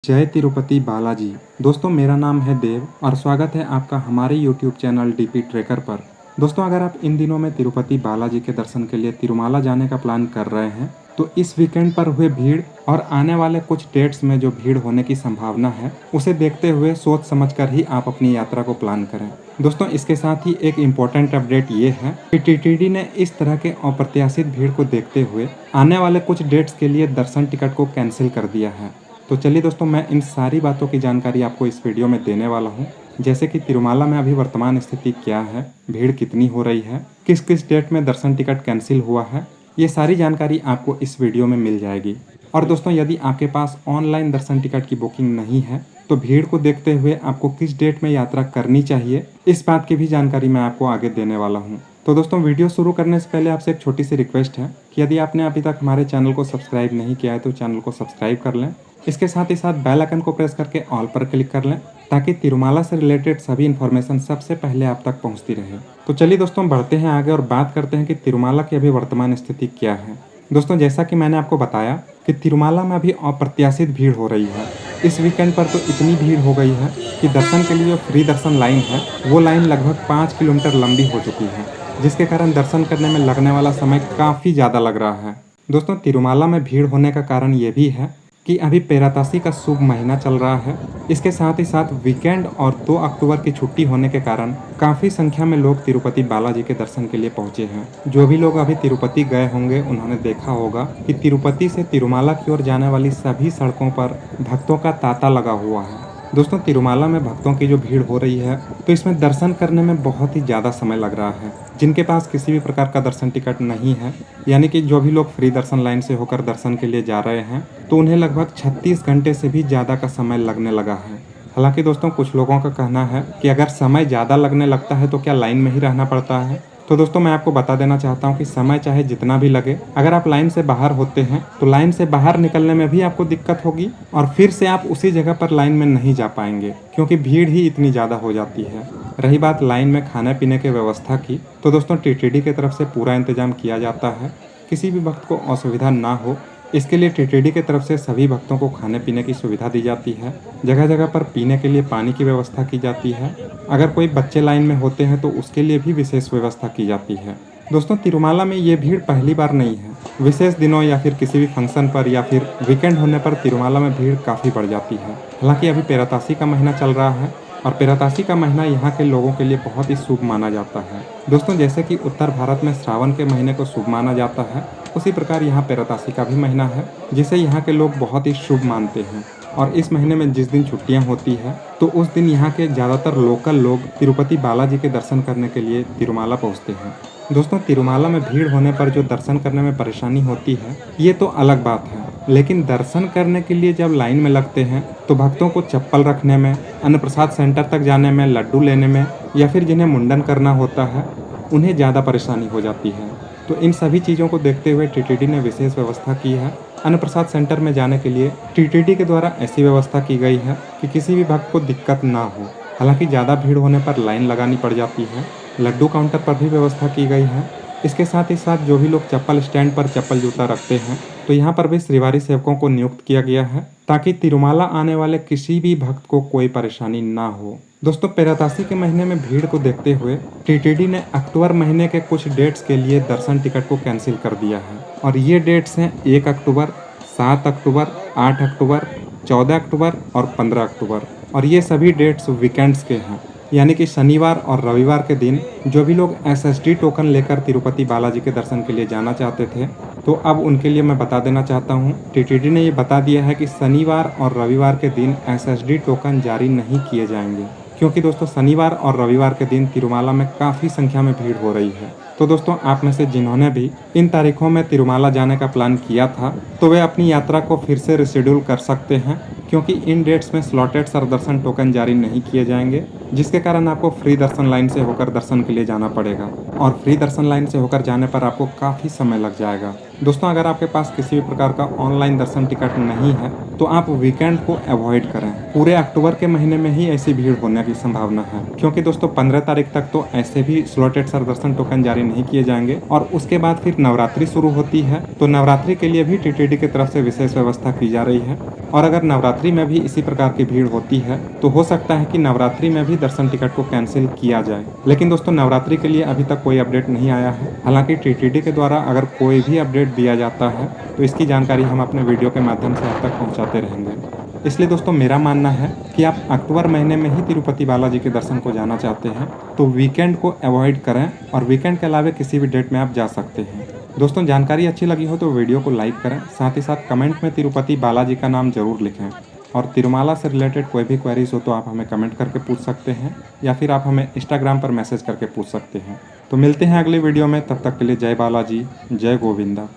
जय तिरुपति बालाजी। दोस्तों मेरा नाम है देव और स्वागत है आपका हमारे YouTube चैनल डीपी ट्रेकर पर। दोस्तों अगर आप इन दिनों में तिरुपति बालाजी के दर्शन के लिए तिरुमाला जाने का प्लान कर रहे हैं तो इस वीकेंड पर हुए भीड़ और आने वाले कुछ डेट्स में जो भीड़ होने की संभावना है उसे देखते हुए सोच समझकर ही आप अपनी यात्रा को प्लान करें। दोस्तों इसके साथ ही एक इम्पोर्टेंट अपडेट ये है कि टीटीडी ने इस तरह के अप्रत्याशित भीड़ को देखते हुए आने वाले कुछ डेट्स के लिए दर्शन टिकट को कैंसिल कर दिया है। तो चलिए दोस्तों मैं इन सारी बातों की जानकारी आपको इस वीडियो में देने वाला हूं, जैसे कि तिरुमाला में अभी वर्तमान स्थिति क्या है, भीड़ कितनी हो रही है, किस किस डेट में दर्शन टिकट कैंसिल हुआ है, ये सारी जानकारी आपको इस वीडियो में मिल जाएगी। और दोस्तों यदि आपके पास ऑनलाइन दर्शन टिकट की बुकिंग नहीं है तो भीड़ को देखते हुए आपको किस डेट में यात्रा करनी चाहिए, इस बात की भी जानकारी मैं आपको आगे देने वाला हूँ। तो दोस्तों वीडियो शुरू करने से पहले आपसे एक छोटी सी रिक्वेस्ट है कि यदि आपने अभी तक हमारे चैनल को सब्सक्राइब नहीं किया है तो चैनल को सब्सक्राइब कर लें। इसके साथ ही साथ बेल आइकन को प्रेस करके ऑल पर क्लिक कर लें ताकि तिरुमाला से रिलेटेड सभी इन्फॉर्मेशन सबसे पहले आप तक पहुंचती रहे। तो चलिए दोस्तों बढ़ते हैं आगे और बात करते हैं कि तिरुमाला की अभी वर्तमान स्थिति क्या है। दोस्तों जैसा कि मैंने आपको बताया कि तिरुमाला में अभी अप्रत्याशित भीड़ हो रही है। इस वीकेंड पर तो इतनी भीड़ हो गई है कि दर्शन के लिए जो फ्री दर्शन लाइन है वो लाइन लगभग 5 किलोमीटर लंबी हो चुकी है, जिसके कारण दर्शन करने में लगने वाला समय काफ़ी ज़्यादा लग रहा है। दोस्तों तिरुमाला में भीड़ होने का कारण ये भी है कि अभी पेरातासी का शुभ महीना चल रहा है। इसके साथ ही साथ वीकेंड और 2 अक्टूबर की छुट्टी होने के कारण काफ़ी संख्या में लोग तिरुपति बालाजी के दर्शन के लिए पहुंचे हैं। जो भी लोग अभी तिरुपति गए होंगे उन्होंने देखा होगा कि तिरुपति से तिरुमाला की ओर जाने वाली सभी सड़कों पर भक्तों का तांता लगा हुआ है। दोस्तों तिरुमाला में भक्तों की जो भीड़ हो रही है तो इसमें दर्शन करने में बहुत ही ज़्यादा समय लग रहा है। जिनके पास किसी भी प्रकार का दर्शन टिकट नहीं है, यानी कि जो भी लोग फ्री दर्शन लाइन से होकर दर्शन के लिए जा रहे हैं, तो उन्हें लगभग 36 घंटे से भी ज़्यादा का समय लगने लगा है। हालांकि दोस्तों कुछ लोगों का कहना है कि अगर समय ज़्यादा लगने लगता है तो क्या लाइन में ही रहना पड़ता है। तो दोस्तों मैं आपको बता देना चाहता हूं कि समय चाहे जितना भी लगे, अगर आप लाइन से बाहर होते हैं तो लाइन से बाहर निकलने में भी आपको दिक्कत होगी और फिर से आप उसी जगह पर लाइन में नहीं जा पाएंगे क्योंकि भीड़ ही इतनी ज़्यादा हो जाती है। रही बात लाइन में खाने पीने की व्यवस्था की, तो दोस्तों टीटीडी की तरफ से पूरा इंतजाम किया जाता है। किसी भी भक्त को असुविधा ना हो इसके लिए टीटीडी की तरफ से सभी भक्तों को खाने पीने की सुविधा दी जाती है। जगह जगह पर पीने के लिए पानी की व्यवस्था की जाती है। अगर कोई बच्चे लाइन में होते हैं तो उसके लिए भी विशेष व्यवस्था की जाती है। दोस्तों तिरुमाला में ये भीड़ पहली बार नहीं है। विशेष दिनों या फिर किसी भी फंक्शन पर या फिर वीकेंड होने पर तिरुमाला में भीड़ काफ़ी बढ़ जाती है। हालांकि अभी पेरातासी का महीना चल रहा है और पेरातासी का महीना यहाँ के लोगों के लिए बहुत ही शुभ माना जाता है। दोस्तों जैसे कि उत्तर भारत में श्रावण के महीने को शुभ माना जाता है, उसी प्रकार यहाँ पेरातासी का भी महीना है जिसे यहाँ के लोग बहुत ही शुभ मानते हैं। और इस महीने में जिस दिन छुट्टियाँ होती है तो उस दिन यहाँ के ज़्यादातर लोकल लोग तिरुपति बालाजी के दर्शन करने के लिए तिरुमाला पहुँचते हैं। दोस्तों तिरुमाला में भीड़ होने पर जो दर्शन करने में परेशानी होती है ये तो अलग बात है, लेकिन दर्शन करने के लिए जब लाइन में लगते हैं तो भक्तों को चप्पल रखने में, अन्नप्रसाद सेंटर तक जाने में, लड्डू लेने में या फिर जिन्हें मुंडन करना होता है उन्हें ज़्यादा परेशानी हो जाती है। तो इन सभी चीज़ों को देखते हुए टीटीडी ने विशेष व्यवस्था की है। अन्नप्रसाद सेंटर में जाने के लिए टीटीडी के द्वारा ऐसी व्यवस्था की गई है कि किसी भी भक्त को दिक्कत ना हो। हालांकि ज़्यादा भीड़ होने पर लाइन लगानी पड़ जाती है। लड्डू काउंटर पर भी व्यवस्था की गई है। इसके साथ ही साथ जो भी लोग चप्पल स्टैंड पर चप्पल जूता रखते हैं तो यहाँ पर भी श्रीवारी सेवकों को नियुक्त किया गया है ताकि तिरुमाला आने वाले किसी भी भक्त को कोई परेशानी ना हो। दोस्तों पेरातासी के महीने में भीड़ को देखते हुए टीटीडी ने अक्टूबर महीने के कुछ डेट्स के लिए दर्शन टिकट को कैंसिल कर दिया है और ये डेट्स हैं 1 अक्टूबर, 7 अक्टूबर, 8 अक्टूबर, 14 अक्टूबर और 15 अक्टूबर। और ये सभी डेट्स वीकेंड्स के हैं, यानी कि शनिवार और रविवार के दिन जो भी लोग एसएसडी टोकन लेकर तिरुपति बालाजी के दर्शन के लिए जाना चाहते थे तो अब उनके लिए मैं बता देना चाहता हूँ, टीटीडी ने ये बता दिया है कि शनिवार और रविवार के दिन एसएसडी टोकन जारी नहीं किए जाएंगे क्योंकि दोस्तों शनिवार और रविवार के दिन तिरुमाला में काफ़ी संख्या में भीड़ हो रही है। तो दोस्तों आप में से जिन्होंने भी इन तारीखों में तिरुमाला जाने का प्लान किया था तो वे अपनी यात्रा को फिर से रिशेड्यूल कर सकते हैं क्योंकि इन डेट्स में स्लॉटेड सरदर्शन टोकन जारी नहीं किए जाएंगे, जिसके कारण आपको फ्री दर्शन लाइन से होकर दर्शन के लिए जाना पड़ेगा और फ्री दर्शन लाइन से होकर जाने पर आपको काफ़ी समय लग जाएगा। दोस्तों अगर आपके पास किसी भी प्रकार का ऑनलाइन दर्शन टिकट नहीं है तो आप वीकेंड को अवॉइड करें। पूरे अक्टूबर के महीने में ही ऐसी भीड़ होने की संभावना है, क्योंकि दोस्तों 15 तारीख तक तो ऐसे भी स्लॉटेड दर्शन टोकन जारी नहीं किए जाएंगे और उसके बाद फिर नवरात्रि शुरू होती है। तो नवरात्रि के लिए भी टीटीडी की तरफ से विशेष व्यवस्था की जा रही है और अगर नवरात्रि में भी इसी प्रकार की भीड़ होती है तो हो सकता है कि नवरात्रि में भी दर्शन टिकट को कैंसिल किया जाए। लेकिन दोस्तों नवरात्रि के लिए अभी तक कोई अपडेट नहीं आया है। हालांकि टीटीडी के द्वारा अगर कोई भी अपडेट दिया जाता है तो इसकी जानकारी हम अपने वीडियो के माध्यम से आप तक पहुंचाते रहेंगे। इसलिए दोस्तों मेरा मानना है कि आप अक्टूबर महीने में ही तिरुपति बालाजी के दर्शन को जाना चाहते हैं तो वीकेंड को अवॉइड करें और वीकेंड के अलावा किसी भी डेट में आप जा सकते हैं। दोस्तों जानकारी अच्छी लगी हो तो वीडियो को लाइक करें, साथ ही साथ कमेंट में तिरुपति बालाजी का नाम जरूर लिखें और तिरुमाला से रिलेटेड कोई भी क्वेरीज हो तो आप हमें कमेंट करके पूछ सकते हैं या फिर आप हमें इंस्टाग्राम पर मैसेज करके पूछ सकते हैं। तो मिलते हैं अगले वीडियो में, तब तक के लिए जय बालाजी, जय गोविंदा।